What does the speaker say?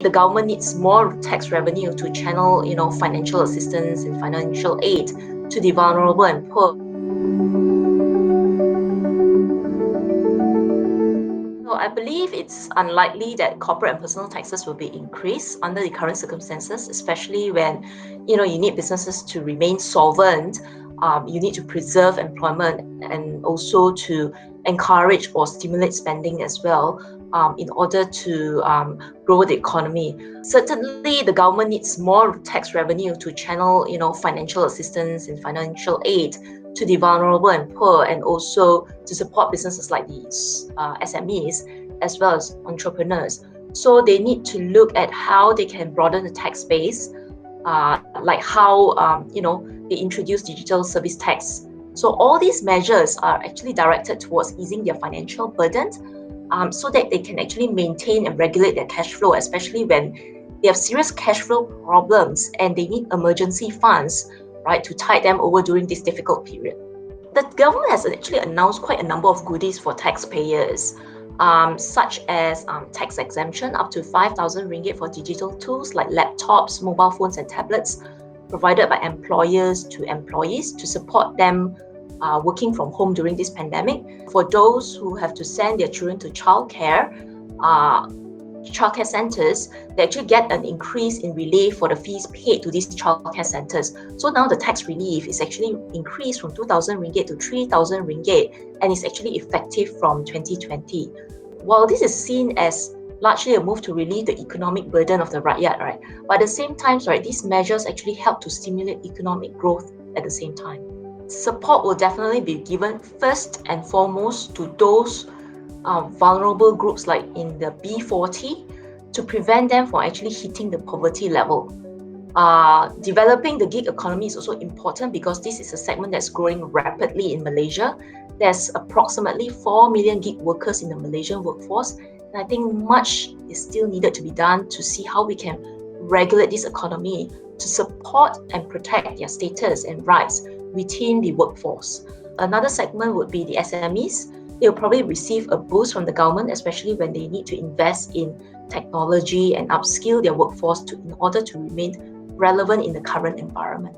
the government needs more tax revenue to channel, financial assistance and financial aid to the vulnerable and poor. So I believe it's unlikely that corporate and personal taxes will be increased under the current circumstances, especially when, you need businesses to remain solvent. You need to preserve employment and also to encourage or stimulate spending as well, in order to grow the economy. Certainly, the government needs more tax revenue to channel, financial assistance and financial aid to the vulnerable and poor, and also to support businesses like these SMEs as well as entrepreneurs. So they need to look at how they can broaden the tax base, like how they introduce digital service tax. So all these measures are actually directed towards easing their financial burden, so that they can actually maintain and regulate their cash flow, especially when they have serious cash flow problems and they need emergency funds, right, to tide them over during this difficult period. The government has actually announced quite a number of goodies for taxpayers, such as tax exemption up to 5,000 ringgit for digital tools like laptops, mobile phones and tablets, provided by employers to employees to support them working from home during this pandemic. For those who have to send their children to childcare centres, they actually get an increase in relief for the fees paid to these childcare centres. So now the tax relief is actually increased from 2,000 ringgit to 3,000 ringgit, and is actually effective from 2020. While this is seen as largely a move to relieve the economic burden of the Rakyat, right? But at the same time, these measures actually help to stimulate economic growth at the same time. Support will definitely be given first and foremost to those vulnerable groups like in the B40 to prevent them from actually hitting the poverty level. Developing the gig economy is also important because this is a segment that's growing rapidly in Malaysia. There's approximately 4 million gig workers in the Malaysian workforce, and I think much is still needed to be done to see how we can regulate this economy to support and protect their status and rights within the workforce. Another segment would be the SMEs. They'll probably receive a boost from the government, especially when they need to invest in technology and upskill their workforce in order to remain relevant in the current environment.